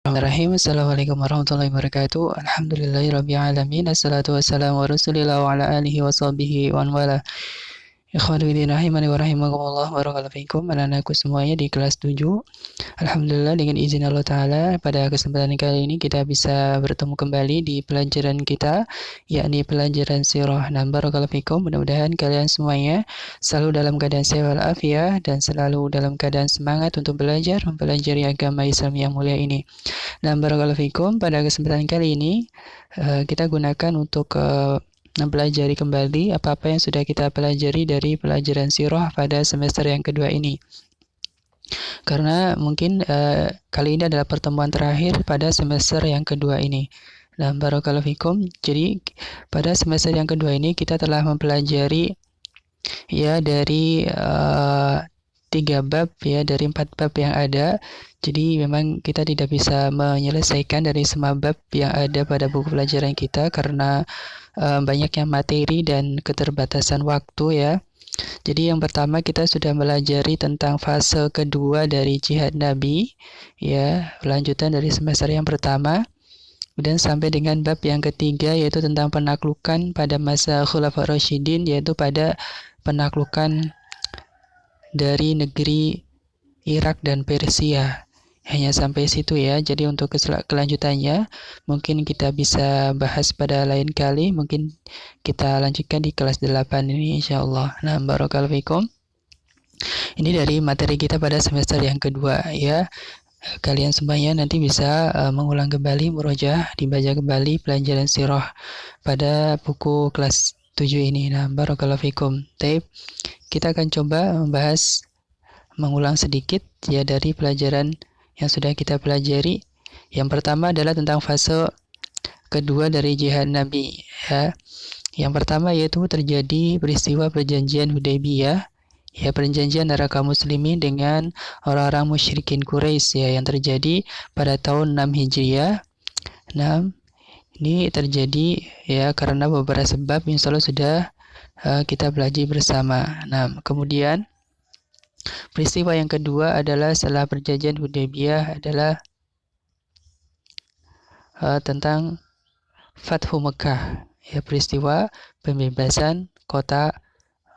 Bismillahirrahmanirrahim. Assalamualaikum warahmatullahi wabarakatuh. Alhamdulillahirabbil alamin. Assalatu wassalamu ala Rasulillah wa ala alihi wa sahbihi wa man wala. Ikhwan fillah rahimani wa rahimakumullah, barakallahu fikum. Anak-anakku semuanya di kelas 7. Alhamdulillah dengan izin Allah Ta'ala pada kesempatan kali ini kita bisa bertemu kembali di pelajaran kita, yakni pelajaran sirah. Nah, barakallahu fikum. Mudah-mudahan kalian semuanya selalu dalam keadaan sehat walafiat dan selalu dalam keadaan semangat untuk belajar mempelajari agama Islam yang mulia ini. Nah, barakallahu fikum. Pada kesempatan kali ini kita gunakan untuk mempelajari kembali apa-apa yang sudah kita pelajari dari pelajaran sirah pada semester yang kedua ini. Karena mungkin kali ini adalah pertemuan terakhir pada semester yang kedua ini. Nah, barakallahu fikum. Jadi pada semester yang kedua ini kita telah mempelajari ya dari 3 bab ya dari 4 bab yang ada. Jadi memang kita tidak bisa menyelesaikan dari semua bab yang ada pada buku pelajaran kita karena banyaknya materi dan keterbatasan waktu ya. Jadi yang pertama kita sudah pelajari tentang fase kedua dari jihad Nabi ya, lanjutan dari semester yang pertama. Kemudian sampai dengan bab yang ketiga yaitu tentang penaklukan pada masa Khulafaur Rasyidin, yaitu pada penaklukan dari negeri Irak dan Persia. Hanya sampai situ ya. Jadi untuk kelanjutannya mungkin kita bisa bahas pada lain kali. Mungkin kita lanjutkan di kelas 8 ini insyaallah. Nah, barakallahu fikum. Ini dari materi kita pada semester yang kedua ya. Kalian semuanya nanti bisa mengulang kembali, murojaah, dibaca kembali pelajaran sirah pada buku kelas 7 ini. Nah, barakallahu fikum. Taib. Kita akan coba membahas mengulang sedikit ya dari pelajaran yang sudah kita pelajari. Yang pertama adalah tentang fase kedua dari jihad Nabi ya. Yang pertama yaitu terjadi peristiwa perjanjian Hudaybiyah ya, perjanjian antara kaum muslimin dengan orang-orang musyrikin Quraisy ya, yang terjadi pada tahun 6 Hijriah. Nah, ini terjadi ya karena beberapa sebab, insyaallah sudah kita pelajari bersama. Nah, kemudian peristiwa yang kedua adalah setelah perjanjian Hudaybiyah adalah tentang Fathu Mekah ya, peristiwa pembebasan kota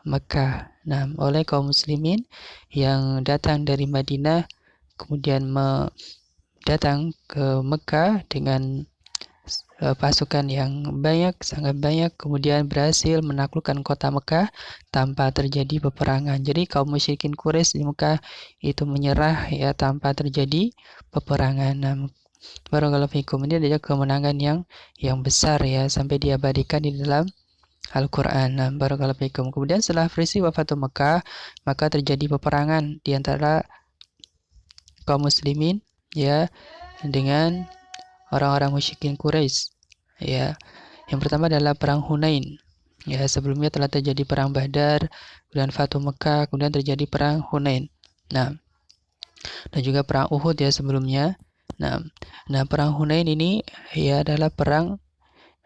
Mekah. Nah, oleh kaum muslimin yang datang dari Madinah kemudian datang ke Mekah dengan pasukan yang banyak, sangat banyak, kemudian berhasil menaklukkan kota Mekah tanpa terjadi peperangan. Jadi kaum musyrikin Quraisy di Mekah itu menyerah ya tanpa terjadi peperangan. Nah, barakallahu fikum, ini adalah kemenangan yang besar ya, sampai diabadikan di dalam Al-Quran. Nah, barakallahu fikum. Kemudian setelah peristiwa Fatu Mekah, maka terjadi peperangan di antara kaum muslimin ya dengan orang-orang musyrikin Quraisy ya. Yang pertama adalah perang Hunain ya, sebelumnya telah terjadi perang Badar, kemudian Fatu Mekah, kemudian terjadi perang Hunain. Nah, dan juga perang Uhud ya sebelumnya. Nah, perang Hunain ini ya adalah perang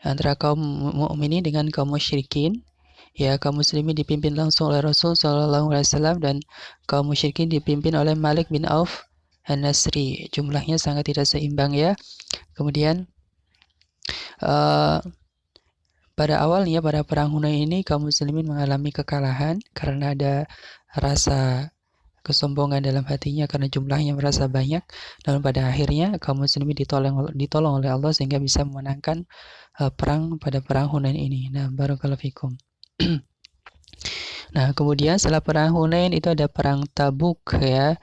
antara kaum mukminin dengan kaum musyrikin ya. Kaum muslimin dipimpin langsung oleh Rasul Shallallahu Alaihi Wasallam dan kaum musyrikin dipimpin oleh Malik bin Auf An-Nasri. Jumlahnya sangat tidak seimbang ya. Kemudian pada awalnya pada perang Hunain ini kaum muslimin mengalami kekalahan karena ada rasa kesombongan dalam hatinya karena jumlahnya merasa banyak. Namun pada akhirnya kaum muslimin ditolong oleh Allah sehingga bisa memenangkan perang pada perang Hunain ini. Nah, barakallahu fikum. Nah, kemudian setelah perang Hunain itu ada perang Tabuk ya.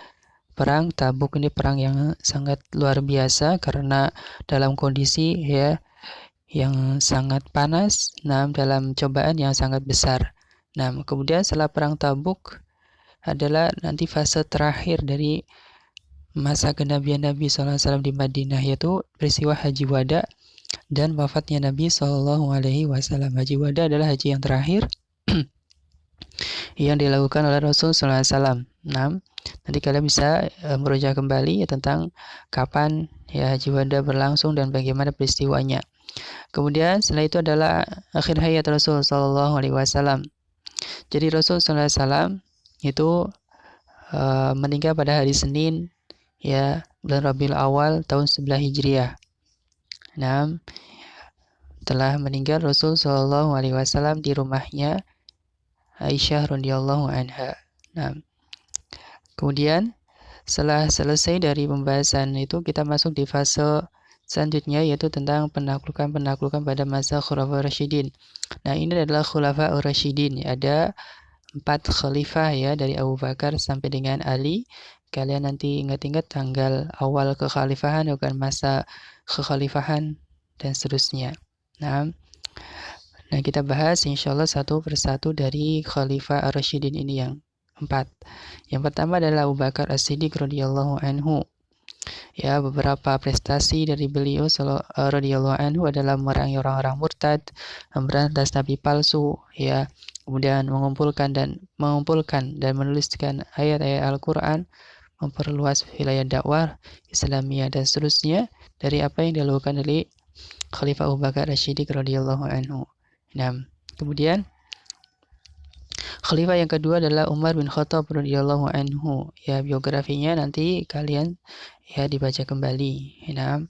Perang Tabuk ini perang yang sangat luar biasa karena dalam kondisi ya yang sangat panas, nah dalam cobaan yang sangat besar. Nah, kemudian setelah perang Tabuk adalah nanti fase terakhir dari masa kenabian Nabi SAW di Madinah, yaitu peristiwa Haji Wada dan wafatnya Nabi SAW. Haji Wada adalah haji yang terakhir yang dilakukan oleh Rasul SAW. Nah, nanti kalian bisa merujuk kembali ya tentang kapan ya Haji Wada berlangsung dan bagaimana peristiwanya. Kemudian setelah itu adalah akhir hayat Rasul Sallallahu Alaihi Wasallam. Jadi Rasul Sallallahu Alaihi Wasallam itu meninggal pada hari Senin ya bulan Rabiul Awal tahun 11 Hijriah. Nah, telah meninggal Rasul Shallallahu Alaihi Wasallam di rumahnya Aisyah radhiyallahu anha. Nah, kemudian setelah selesai dari pembahasan itu, kita masuk di fase selanjutnya, yaitu tentang penaklukan-penaklukan pada masa Khulafaur Rasyidin. Nah, ini adalah Khulafaur Rasyidin. Ada 4 khalifah ya, dari Abu Bakar sampai dengan Ali. Kalian nanti ingat-ingat tanggal awal kekhalifahan, bukan masa kekhalifahan, dan seterusnya. Nah, kita bahas insya Allah satu persatu dari Khalifah Ar-Rasyidin ini yang 4. Yang pertama adalah Abu Bakar As-Siddiq radhiyallahu anhu. Ya, beberapa prestasi dari beliau radhiyallahu anhu adalah memerangi orang-orang murtad, memberantas nabi palsu, ya, kemudian mengumpulkan dan menuliskan ayat-ayat Al-Qur'an, memperluas wilayah dakwah Islamiyah dan seterusnya dari apa yang dilakukan oleh Khalifah Abu Bakar As-Siddiq radhiyallahu anhu. Nah, kemudian Khalifah yang kedua adalah Umar bin Khattab radhiyallahu anhu. Ya, biografinya nanti kalian ya dibaca kembali. Nah,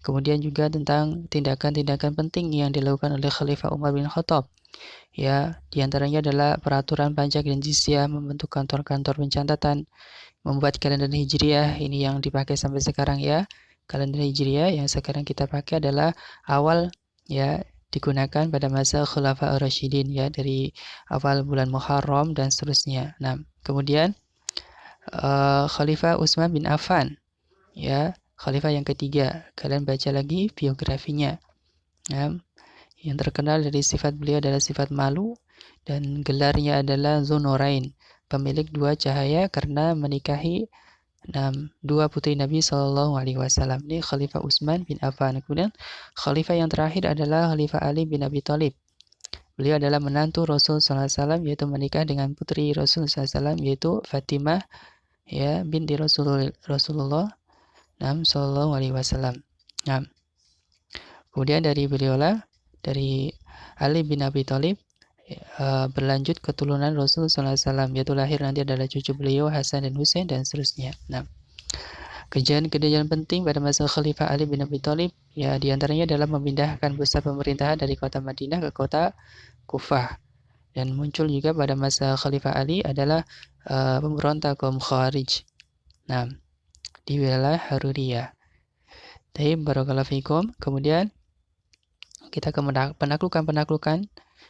kemudian juga tentang tindakan-tindakan penting yang dilakukan oleh Khalifah Umar bin Khattab. Ya, diantaranya adalah peraturan pajak dan jizyah, membentuk kantor-kantor pencatatan, membuat kalender Hijriah, ini yang dipakai sampai sekarang ya. Kalender Hijriah yang sekarang kita pakai adalah awal ya digunakan pada masa Khulafa Ar-Rasyidin ya, dari awal bulan Muharram dan seterusnya. Nah, kemudian Khalifah Utsman bin Affan ya, khalifah yang ketiga. Kalian baca lagi biografinya. Nah, yang terkenal dari sifat beliau adalah sifat malu, dan gelarnya adalah Dzunurain, pemilik 2 cahaya, karena menikahi 2 putri Nabi Shallallahu Alaihi Wasallam. Ini Khalifah Utsman bin Affan. Kemudian Khalifah yang terakhir adalah Khalifah Ali bin Abi Thalib. Beliau adalah menantu Rasul Sallallahu Alaihi Wasallam, yaitu menikah dengan putri Rasul Sallallahu Alaihi Wasallam, yaitu Fatimah ya binti Rasulullah Sallallahu Alaihi Wasallam. Nah, kemudian dari beliaulah, dari Ali bin Abi Thalib, berlanjut keturunan Rasul Sallallahu Alaihi Wasallam, yaitu lahir nanti adalah cucu beliau Hasan dan Husain dan seterusnya. Nah, kejadian-kejadian penting pada masa Khalifah Ali bin Abi Thalib ya, diantaranya adalah memindahkan pusat pemerintahan dari kota Madinah ke kota Kufah. Dan muncul juga pada masa Khalifah Ali adalah pemberontak kaum Khawarij. Nah, di wilayah Haruriyah. Taib barakallahu fikum. Kemudian kita ke penaklukan-penaklukan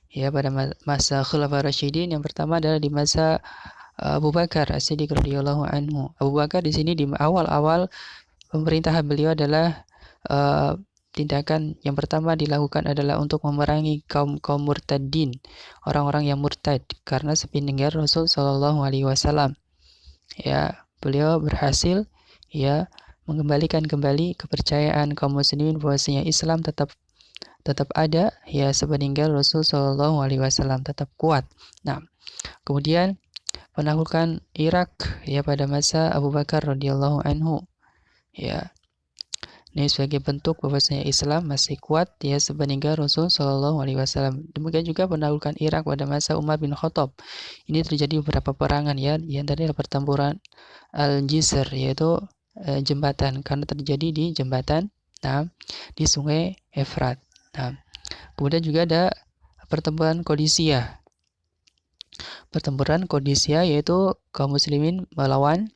ya pada masa Khulafaur Rasyidin. Yang pertama adalah di masa Abu Bakar As-Siddiq radhiyallahu anhu. Abu Bakar di sini di awal-awal pemerintahan beliau adalah tindakan yang pertama dilakukan adalah untuk memerangi kaum murtadin, orang-orang yang murtad, karena sepeninggal Rasul Shallallahu Alaihi Wasallam. Ya, beliau berhasil ya mengembalikan kembali kepercayaan kaum muslimin bahwasanya Islam tetap ada ya sepeninggal Rasul Shallallahu Alaihi Wasallam, tetap kuat. Nah, kemudian penaklukan Irak ya pada masa Abu Bakar radhiyallahu anhu. Ya, ini sebagai bentuk bahwasanya Islam masih kuat ya sepeninggal Rasul Shallallahu Alaihi Wasallam. Demikian juga penaklukan Irak pada masa Umar bin Khattab. Ini terjadi beberapa peperangan ya, yang tadi adalah pertempuran Al-Jisr, yaitu jembatan, karena terjadi di jembatan di Sungai Efrat. Nah, kemudian juga ada pertempuran Qadisiyah. Pertempuran Qadisiyah yaitu kaum muslimin melawan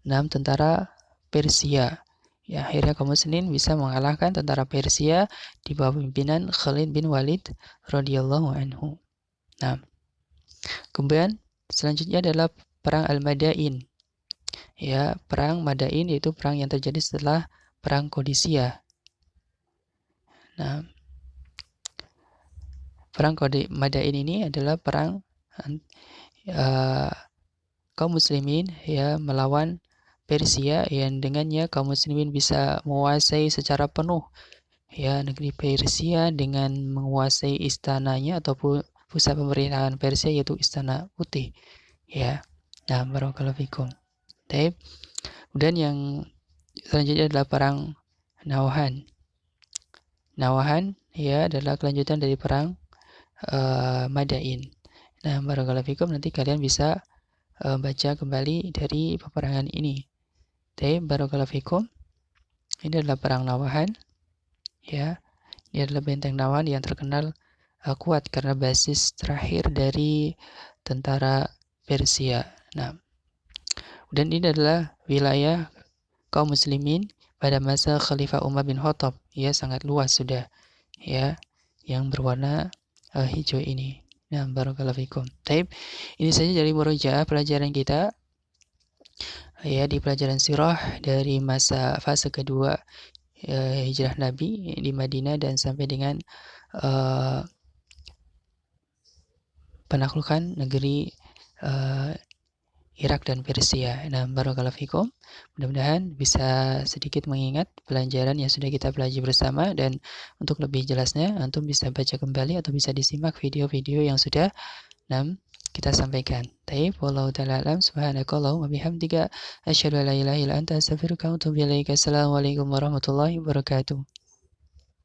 tentara Persia. Ya, akhirnya kaum muslimin bisa mengalahkan tentara Persia di bawah pimpinan Khalid bin Walid radhiyallahu anhu. Nah, kemudian selanjutnya adalah perang Al-Madain. Ya, perang Madain yaitu perang yang terjadi setelah perang Qadisiyah. Nah, perang Madain ini adalah perang kaum muslimin ya melawan Persia, yang dengannya kaum muslimin bisa menguasai secara penuh ya negeri Persia dengan menguasai istananya ataupun pusat pemerintahan Persia, yaitu Istana Putih ya. Nah, barakallahu fikum. Baik. Kemudian yang selanjutnya adalah perang Nawahan. Nawahan ya adalah kelanjutan dari perang Madain. Nah, barakallahu fikum, nanti kalian bisa baca kembali dari peperangan ini. Baik, barakallahu fikum. Ini adalah perang Nawahan, ya. Ini adalah benteng Nawahan yang terkenal kuat karena basis terakhir dari tentara Persia. Nah, dan ini adalah wilayah kaum muslimin pada masa Khalifah Umar bin Khattab, ya, sangat luas sudah, ya, yang berwarna hijau ini. Nah, barakallahu fikum. Taib, ini saja dari murojaah pelajaran kita, ya, di pelajaran sirah dari masa fase kedua hijrah Nabi di Madinah dan sampai dengan penaklukan negeri Irak dan Persia. Nah, barakallahu fikum. Mudah-mudahan bisa sedikit mengingat pelajaran yang sudah kita pelajari bersama, dan untuk lebih jelasnya antum bisa baca kembali atau bisa disimak video-video yang sudah kita sampaikan. Taib, wallahu ta'ala alam, subhanakallahumma bihamdika asyhadu an la ilaha illa anta astaghfiruka wa atubu ilaik. Assalamualaikum warahmatullahi wabarakatuh.